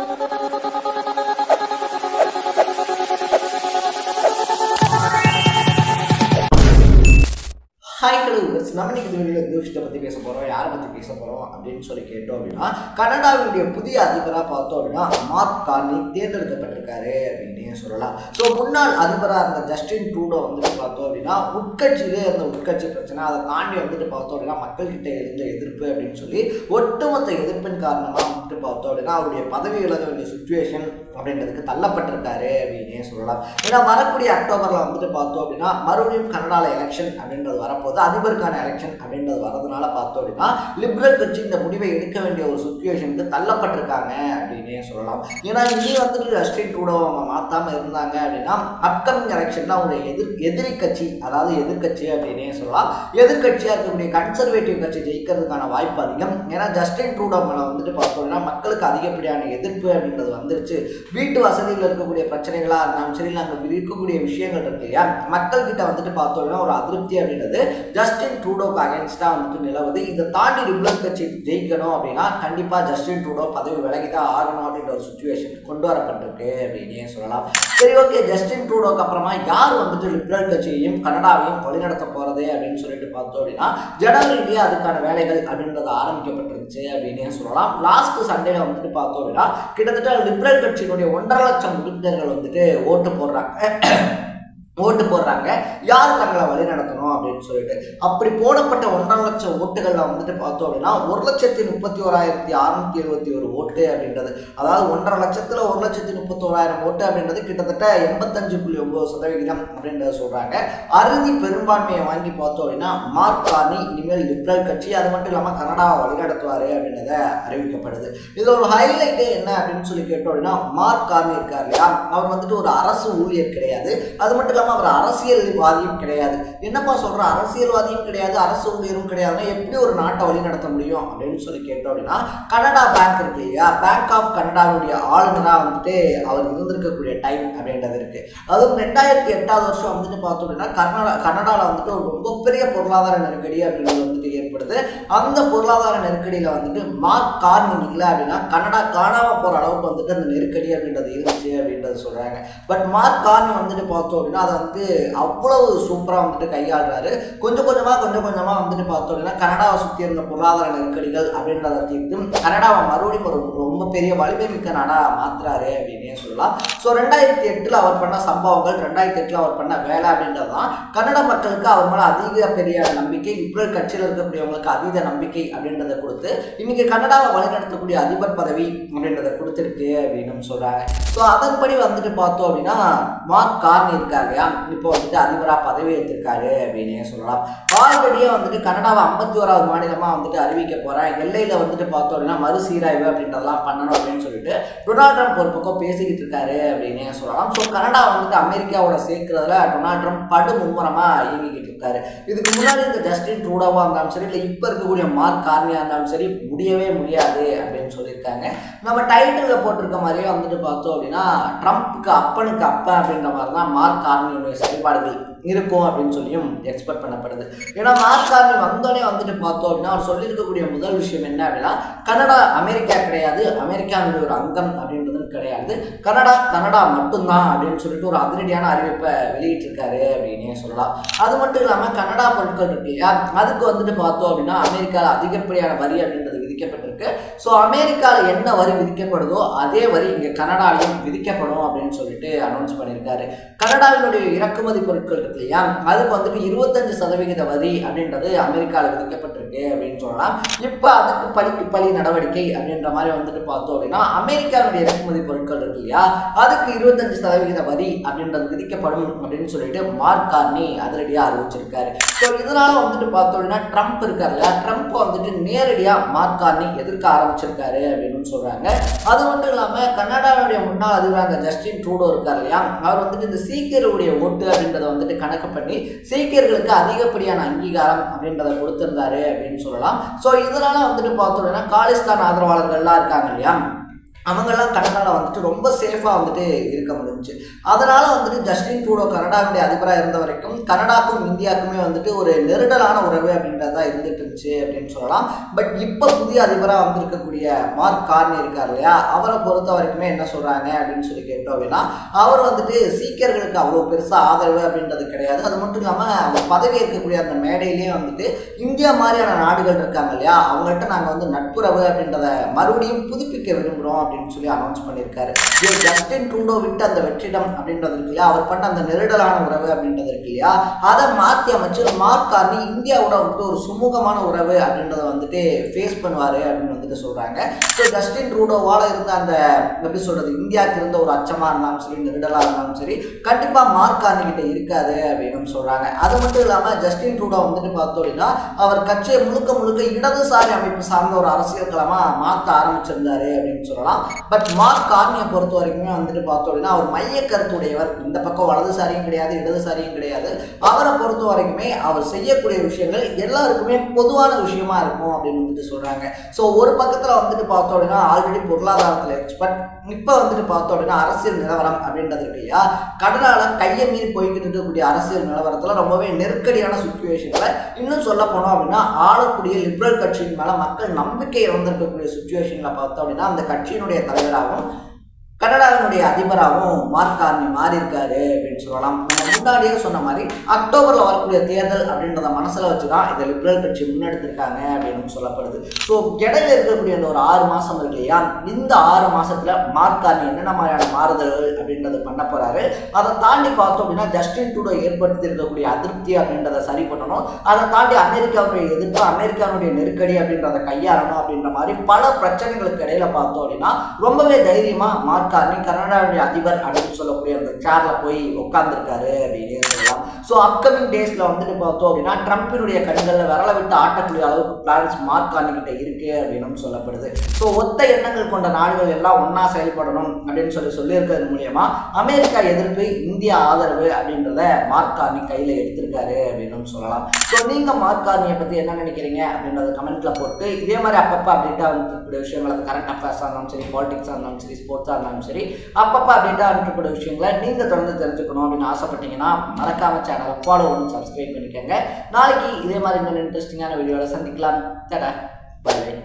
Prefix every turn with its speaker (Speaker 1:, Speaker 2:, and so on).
Speaker 1: Hi, hello. நம்ம இன்னைக்கு வீடியோல இந்த விஷயத்தை பத்தி பேச போறோம். யாரை பத்தி பேச போறோம் அப்படின்னு சொல்லி கேட்டோம் அப்படின்னா, கனடாவுடைய புதிய அதிபரா பார்த்தோம் அப்படின்னா மார்க் கார்னி தேர்ந்தெடுக்கப்பட்டிருக்காரு அப்படின்னு சொல்லலாம். ஸோ முன்னாள் அதிபராக இருந்த ஜஸ்டின் ட்ரூடோ வந்துட்டு பார்த்தோம் அப்படின்னா உட்கட்சியிலே இருந்த உட்கட்சி பிரச்சனை, அதை தாண்டி வந்துட்டு பார்த்தோம் அப்படின்னா மக்கள்கிட்ட இருந்த எதிர்ப்பு அப்படின்னு சொல்லி ஒட்டுமொத்த எதிர்ப்பின் காரணமாக வந்துட்டு பார்த்தோம் அப்படின்னா அவருடைய பதவி விலக வேண்டிய சுச்சுவேஷன் அப்படின்றதுக்கு தள்ளப்பட்டிருக்காரு அப்படின்னே சொல்லலாம். ஏன்னா வரக்கூடிய அக்டோபரில் வந்துட்டு பார்த்தோம் அப்படின்னா மறுபடியும் கனடாவில் எலெக்ஷன் அப்படின்றது வரப்போது, அதிபருக்கான எலெக்ஷன் அப்படின்றது வரதுனால பார்த்தோம் அப்படின்னா லிபரல் கட்சி இந்த முடிவை எடுக்க வேண்டிய ஒரு சுச்சுவேஷனுக்கு தள்ளப்பட்டிருக்காங்க அப்படின்னே சொல்லலாம். ஏன்னா இனி வந்துட்டு ஜஸ்டின் ட்ரூடோ அவங்க மாற்றாமல் இருந்தாங்க அப்படின்னா அப்கமிங் எலெக்ஷன்ல அவங்க எதிரி கட்சி, அதாவது எதிர்கட்சி அப்படின்னே சொல்லலாம், எதிர்கட்சியாக இருக்கக்கூடிய கன்சர்வேட்டிவ் கட்சி ஜெயிக்கிறதுக்கான வாய்ப்பு அதிகம். ஏன்னா ஜஸ்டின் ட்ரூடோ மேலே வந்துட்டு பார்த்தோம் அப்படின்னா மக்களுக்கு அதிகப்படியான எதிர்ப்பு அப்படின்றது வந்துருச்சு. வீட்டு வசதியில் இருக்கக்கூடிய பிரச்சனைகளாக இருந்தாலும் சரி, நாங்கள் இருக்கக்கூடிய விஷயங்கள் இருக்கு இல்லையா, மக்கள்கிட்ட வந்துட்டு பார்த்தோம் அப்படின்னா ஒரு அதிருப்தி அப்படின்றது ஜஸ்டின் ட்ரூடோக்கு அகேன்ஸ்டா வந்துட்டு நிலவுது. இதை தாண்டி லிபரல் கட்சி ஜெயிக்கணும் அப்படின்னா கண்டிப்பா ஜஸ்டின் ட்ரூடோ பதவி விலகிதான் ஆகணும் அப்படின்ற ஒரு சுச்சுவேஷன் கொண்டு வரப்பட்டிருக்கு அப்படின்னே சொல்லலாம். சரி, ஓகே, ஜஸ்டின் ட்ரூடோக்கு அப்புறமா யார் வந்துட்டு லிபரல் கட்சியையும் கனடாவையும் வழிநடத்த போறது அப்படின்னு சொல்லிட்டு பார்த்தோம் அப்படின்னா ஜனவரிலேயே அதுக்கான வேலைகள் அப்படின்றது ஆரம்பிக்கப்பட்டிருந்துச்சு அப்படின்னே சொல்லலாம். லாஸ்ட் சண்டேல வந்துட்டு பார்த்தோம் அப்படின்னா கிட்டத்தட்ட லிபரல் கட்சியினுடைய 1.5 லட்சம் உறுப்பினர்கள் வந்துட்டு ஓட்டு போடுறாங்க யார் தங்களை வழி நடத்தணும் அப்படின்னு சொல்லிட்டு. அப்படி போடப்பட்ட 1.5 லட்சம் ஓட்டுகள்ல வந்துட்டு பார்த்தோம் அப்படின்னா 1,31,671 ஓட்டு அப்படின்றது, அதாவது 1.5 லட்சத்துல 1,31,000 ஓட்டு அப்படின்றது கிட்டத்தட்ட 85.9% அப்படின்றத சொல்றாங்க. அறுதி பெரும்பான்மையை வாங்கி பார்த்தோம் அப்படின்னா மார்க் கார்னி இனிமேல் லிபரல் கட்சி, அது மட்டும் இல்லாம கனடாவை வழிநடத்துவாரு அப்படின்றத அறிவிக்கப்படுது. இது ஒரு ஹைலைட்டே என்ன அப்படின்னு சொல்லி கேட்டோம் அப்படின்னா மார்க் கார்னி இருக்கார் இல்லையா, அவர் வந்துட்டு ஒரு அரசு ஊழியர் கிடையாது, அது மட்டும் அவர் அரசியல்வாதியும் கிடையாது. என்னப்பா சொல்ற, அரசியல்வாதியும் கிடையாது அரசு ஊழியரும் கிடையாதுன்னா எப்படி ஒரு நாட்டை வழி நடத்த முடியும் அப்படின்னு சொல்லி கேட்டோம் அப்படின்னா கனடா பேங்க் இருக்கு இல்லையா, பேங்க் ஆஃப் கனடாவுடைய ஆளுநராக வந்துட்டு அவர் இருந்திருக்கக்கூடிய டைம் அப்படின்றது இருக்கு. அதுவும் 2008 வருஷம் வந்துட்டு பார்த்தோம் அப்படின்னா கனடாவில் வந்துட்டு ஒரு ரொம்ப பெரிய பொருளாதார நெருக்கடி அப்படின்றது வந்துட்டு ஏற்படுது. அந்த பொருளாதார நெருக்கடியில வந்துட்டு மார்க் கார்னி இல்லை அப்படின்னா கனடா காணாம போற அளவுக்கு வந்துட்டு அந்த நெருக்கடி அப்படின்றது இருந்துச்சு அப்படின்றது சொல்றாங்க. பட் மார்க் கார்னி வந்துட்டு பார்த்தோம் அப்படின்னா வந்து அவ்வளவு சூப்பரா வந்துட்டு கையாளுறாரு. கொஞ்சம் கொஞ்சமா வந்துட்டு பார்த்தோம் அப்படின்னா கனடாவை சுற்றி இருந்த பொருளாதார நெருக்கடிகள் அப்படின்றத தீர்த்து கனடாவை மறுபடியும் ஒரு ரொம்ப பெரிய வலிமை மிக்க நாடா மாத்துறாரு அப்படின்னே சொல்லலாம். ஸோ 2008 அவர் பண்ண சம்பவங்கள், 2008 அவர் பண்ண வேலை அப்படின்றதான் கன்னட மக்களுக்கு அவர் மேலே அதிக பெரிய நம்பிக்கை, லிபரல் கட்சியில் இருக்கக்கூடியவங்களுக்கு அதீத நம்பிக்கை அப்படின்றத கொடுத்து இன்னைக்கு கனடாவை வழிநடத்தக்கூடிய அதிபர் பதவி அப்படின்றத கொடுத்துருக்கு அப்படின்னு சொல்றாங்க. ஸோ அதன்படி வந்துட்டு பார்த்தோம் அப்படின்னா மார்க் கார்னி இருக்காரு இல்லையா, இப்போ வந்துட்டு அதிபரா பதவி ஏற்றிருக்காரு அப்படின்னே சொல்லலாம். ஆல்ரெடியே வந்துட்டு கனடாவை 51வது மாநிலமா வந்துட்டு அறிவிக்க போறேன், எல்லையில வந்துட்டு பார்த்தோம் அப்படின்னா மறுசீராய்வு அப்படின்றதெல்லாம் பண்ணணும் அப்படின்னு சொல்லிட்டு டொனால்ட் ட்ரம்ப் ஒரு பக்கம் பேசிக்கிட்டு இருக்காரு அப்படின்னே சொல்லலாம். ஸோ கனடா வந்துட்டு அமெரிக்காவோட சேர்க்கிறதுல டொனால்ட் ட்ரம்ப் படு மும்முரமா இயங்கிக்கிட்டு இருக்காரு. இதுக்கு முன்னாடி இந்த ஜஸ்டின் ட்ரூடோவா இருந்தாலும் சரி, இல்லை இப்போ இருக்கக்கூடிய மார்க் கார்னியா இருந்தாலும் சரி முடியவே முடியாது அப்படின்னு சொல்லியிருக்காங்க. நம்ம டைட்டில்ல போட்டிருக்க மாதிரியே வந்துட்டு பார்த்தோம் அப்படின்னா ட்ரம்ப்புக்கு அப்பனுக்கு அப்பா அப்படின்ற மாதிரி தான் மார்க் கார்னியோட செயல்பாடுகள் இருக்கும் அப்படின்னு சொல்லியும் எக்ஸ்பெக்ட் பண்ணப்படுது. ஏன்னா மார்க் கார்னி வந்தோடனே வந்துட்டு பார்த்தோம் அப்படின்னா அவர் சொல்லியிருக்கக்கூடிய முதல் விஷயம் என்ன அப்படின்னா கனடா அமெரிக்கா கிடையாது, அமெரிக்காவுடைய ஒரு அங்கம் அப்படின்றதும் கிடையாது, கனடா மட்டும்தான் அப்படின்னு சொல்லிட்டு ஒரு அதிரடியான அறிவிப்பை வெளியிட்டிருக்காரு அப்படின்னே சொல்லலாம். அது மட்டும் இல்லாமல் கனடா பொருட்கள் இருக்கு இல்லையா, அதுக்கு வந்துட்டு பார்த்தோம் அப்படின்னா அமெரிக்காவில் அதிகப்படியான வரி அப்படின்றது விதிக்கப்பட்டிருக்கு. ஸோ அமெரிக்காவில் என்ன வரி விதிக்கப்படுதோ அதே வரி இங்கே கனடாலையும் விதிக்கப்படும் அப்படின்னு சொல்லிட்டு அனௌன்ஸ் பண்ணியிருக்காரு. கனடாவினுடைய இறக்குமதி பொருட்கள் இருக்கு இல்லையா, அதுக்கு வந்துட்டு 25% வரி அப்படின்றது அமெரிக்காவில் விதிக்கப்பட்டிருக்கு அப்படின்னு சொல்லலாம். இப்போ அதுக்கு பழி நடவடிக்கை அப்படின்ற மாதிரி வந்துட்டு பார்த்தோம் அப்படின்னா அமெரிக்காவுடைய இறக்குமதி பொருட்கள் இருக்கு இல்லையா, அதுக்கு 25% வரி அப்படின்றது விதிக்கப்படும் அப்படின்னு சொல்லிட்டு மார்க் கார்னி அதிரடியாக அறிவிச்சிருக்காரு. ஸோ இதனால வந்துட்டு பார்த்தோம் அப்படின்னா ட்ரம்ப் இருக்காரு இல்லையா, ட்ரம்ப் வந்துட்டு நேரடியாக மார்க் கார்னி எதிர்க்க ஆரம்பிச்சிருக்காரு அப்படின்னு சொல்றாங்க. அது மட்டும் இல்லாமல் கனடாவுடைய முன்னாள் அதிபராக ஜஸ்டின் ட்ரூடோ இருக்கார் இல்லையா, அவர் வந்துட்டு இந்த சீக்கியருடைய ஓட்டு அப்படின்றத வந்துட்டு கணக்கு பண்ணி சீக்கியர்களுக்கு அதிகப்படியான அங்கீகாரம் அப்படின்றத கொடுத்திருந்தாரு அப்படின்னு சொல்லலாம். ஸோ இதனால வந்துட்டு பார்த்தோம்னா காலிஸ்தான் ஆதரவாளர்கள்லாம் இருக்காங்க இல்லையா, அவங்கெல்லாம் கனடாவில் வந்துட்டு ரொம்ப சேஃபாக வந்துட்டு இருக்க முடிஞ்சுச்சு. அதனால் வந்துட்டு ஜஸ்டின் ட்ரூடோ கனடாவுடைய அதிபராக இருந்த வரைக்கும் கனடாக்கும் இந்தியாவுக்குமே வந்துட்டு ஒரு நெருடலான உறவு அப்படின்றது தான் இருந்துட்டு இருந்துச்சு அப்படின்னு சொல்லலாம். பட் இப்போ புதிய அதிபராக வந்திருக்கக்கூடிய மார்க் கார்னி இருக்கார் இல்லையா, அவரை பொறுத்த வரைக்குமே என்ன சொல்கிறாங்க அப்படின்னு சொல்லி கேட்டோம் அப்படின்னா, அவர் வந்துட்டு சீக்கியர்களுக்கு அவ்வளோ பெருசாக ஆதரவு அப்படின்றது கிடையாது. அது மட்டும் இல்லாமல் அவர் பதவி ஏற்கக்கூடிய அந்த மேடையிலேயே வந்துட்டு இந்தியா மாதிரியான நாடுகள் இருக்காங்க இல்லையா, அவங்கள்ட்ட நாங்கள் வந்து நட்புறவு அப்படின்றத மறுபடியும் புதுப்பிக்க விரும்புகிறோம் அப்படின்னு சொல்லி அனௌன்ஸ் பண்ணியிருக்காரு. ஜஸ்டின் ட்ரூடோ விட்டு அந்த வெற்றிடம் அப்படின்றது இருக்கு இல்லையா, அவர் பண்ண அந்த நெருடலான உறவு அப்படின்றது இருக்கு இல்லையா, அதை மாற்றி அமைச்சு மார்க் கார்னி இந்தியாவோட வந்துட்டு ஒரு சுமூகமான உறவு அப்படின்றத வந்துட்டு ஃபேஸ் பண்ணுவார் அப்படின்னு வந்துட்டு சொல்கிறாங்க. ஸோ ஜஸ்டின் ட்ரூடோவால் இருந்த அந்த எப்படி சொல்கிறது, இந்தியாவுக்கு இருந்த ஒரு அச்சமாக இருந்தாலும் சரி, நெருடலாக இருந்தாலும் சரி, கண்டிப்பாக மார்க் கார்னி கிட்ட இருக்காது அப்படின்னு சொல்கிறாங்க. அது மட்டும் இல்லாமல் ஜஸ்டின் ட்ரூடோ வந்துட்டு பார்த்தோம் அப்படின்னா அவர் கட்சியை முழுக்க இடதுசாரி அமைப்பு சார்ந்த ஒரு அரசியல் களமாக மாற்ற ஆரம்பிச்சிருந்தாரு அப்படின்னு சொல்லலாம். பட் மார்க் கார்னியை பொறுத்த வரைக்குமே வந்துட்டு பார்த்தோம் அப்படின்னா அவர் மைய கருத்துடையவர். இந்த பக்கம் வலதுசாரியும் கிடையாது, இடதுசாரியும் கிடையாது. அவரை பொறுத்த வரைக்குமே அவர் செய்யக்கூடிய விஷயங்கள் எல்லாருக்குமே பொதுவான விஷயமா இருக்கும் அப்படின்னு வந்துட்டு சொல்றாங்க. ஸோ ஒரு பக்கத்தில் வந்துட்டு பார்த்தோம் அப்படின்னா ஆல்ரெடி பொருளாதாரத்தில் எக்ஸ்பர்ட், இப்போ வந்துட்டு பார்த்தோம் அப்படின்னா அரசியல் நிலவரம் அப்படின்றது இருக்கு இல்லையா, கடனால கையை மீறி போய்கிட்டு இருக்கக்கூடிய அரசியல் நிலவரத்தில் ரொம்பவே நெருக்கடியான சுச்சுவேஷன்ல, இன்னும் சொல்ல போனோம் அப்படின்னா ஆளக்கூடிய லிபரல் கட்சியின் மேல மக்கள் நம்பிக்கை இழந்திருக்கக்கூடிய சுச்சுவேஷன்ல பார்த்தோம் அப்படின்னா அந்த கட்சியினுடைய தலைவராகவும் கனடாவினுடைய அதிபராகவும் மார்க் கார்னி மாறி இருக்காரு அப்படின்னு சொல்லலாம். நம்ம முன்னாடியே சொன்ன மாதிரி அக்டோபரில் வரக்கூடிய தேர்தல் அப்படின்றத மனசில் வச்சு தான் இந்த லிபரல் கட்சி முன்னெடுத்திருக்காங்க அப்படின்னு சொல்லப்படுது. ஸோ இடையில இருக்கக்கூடிய அந்த ஒரு 6 மாதம் இருக்கு இல்லையா, இந்த 6 மாதத்தில் மார்க் கார்னி என்னென்ன மாதிரியான மாறுதல்கள் அப்படின்றத பண்ண போகிறாரு. அதை தாண்டி பார்த்தோம் அப்படின்னா ஜஸ்டின் ட்ரூடோ ஏற்படுத்தி இருக்கக்கூடிய அதிருப்தி அப்படின்றத சரி பண்ணணும். அதை தாண்டி அமெரிக்காவுடைய எதிர்ப்பு, அமெரிக்காவுடைய நெருக்கடி அப்படின்றத கையாளணும் அப்படின்ற மாதிரி பல பிரச்சனைகளுக்கு இடையில பார்த்தோம் அப்படின்னா ரொம்பவே தைரியமாக மார்க் கார்னி கனடாவுடைய அதிபர் அப்படின்னு சொல்லக்கூடிய அந்த சேர்ல போய் உட்கார்ந்துருக்காரு அப்படின்னு சொல்லலாம். ஸோ அப்கமிங் டேஸ்ல வந்துட்டு பார்த்தோம் அப்படின்னா ட்ரம்பினுடைய கண்களில் விரல விட்டு ஆட்டக்கூடிய அளவுக்கு பிளான்ஸ் மார்க் கார்னி கிட்ட இருக்கு அப்படின்னு சொல்லப்படுது. ஸோ ஒத்த எண்ணங்கள் கொண்ட நாடுகள் எல்லாம் ஒன்னா செயல்படணும் அப்படின்னு சொல்லியிருக்கிறது மூலியமா அமெரிக்கா எதிர்ப்பு, இந்தியா ஆதரவு அப்படின்றத மார்க் கார்னி கையில எடுத்திருக்காரு அப்படின்னு சொல்லலாம். ஸோ நீங்க மார்க் கார்னியை பத்தி என்ன நினைக்கிறீங்க அப்படின்றத கமெண்ட்ல போட்டு இதே மாதிரி அப்பப்போ அப்டேட்டா வந்துக்கூடிய விஷயங்கள், அது கரண்ட் அஃபேர்ஸாக இருந்தாலும் சரி, பாலிடிக்ஸாக இருந்தாலும் சரி, ஸ்போர்ட்ஸாக இருந்தாலும் சரி, அப்பப்போ அப்டேட்டா இருக்கக்கூடிய விஷயங்களை நீங்க தொடர்ந்து தெரிஞ்சுக்கணும் அப்படின்னு ஆசைப்பட்டீங்கன்னா மறக்காம சேனலை ஃபாலோ பண்ணி சப்ஸ்கிரைப் பண்ணிக்கோங்க. நாளைக்கு இதே மாதிரி இன்னொரு இன்ட்ரெஸ்டிங்கான வீடியோவில் சந்திக்கலாம். பை.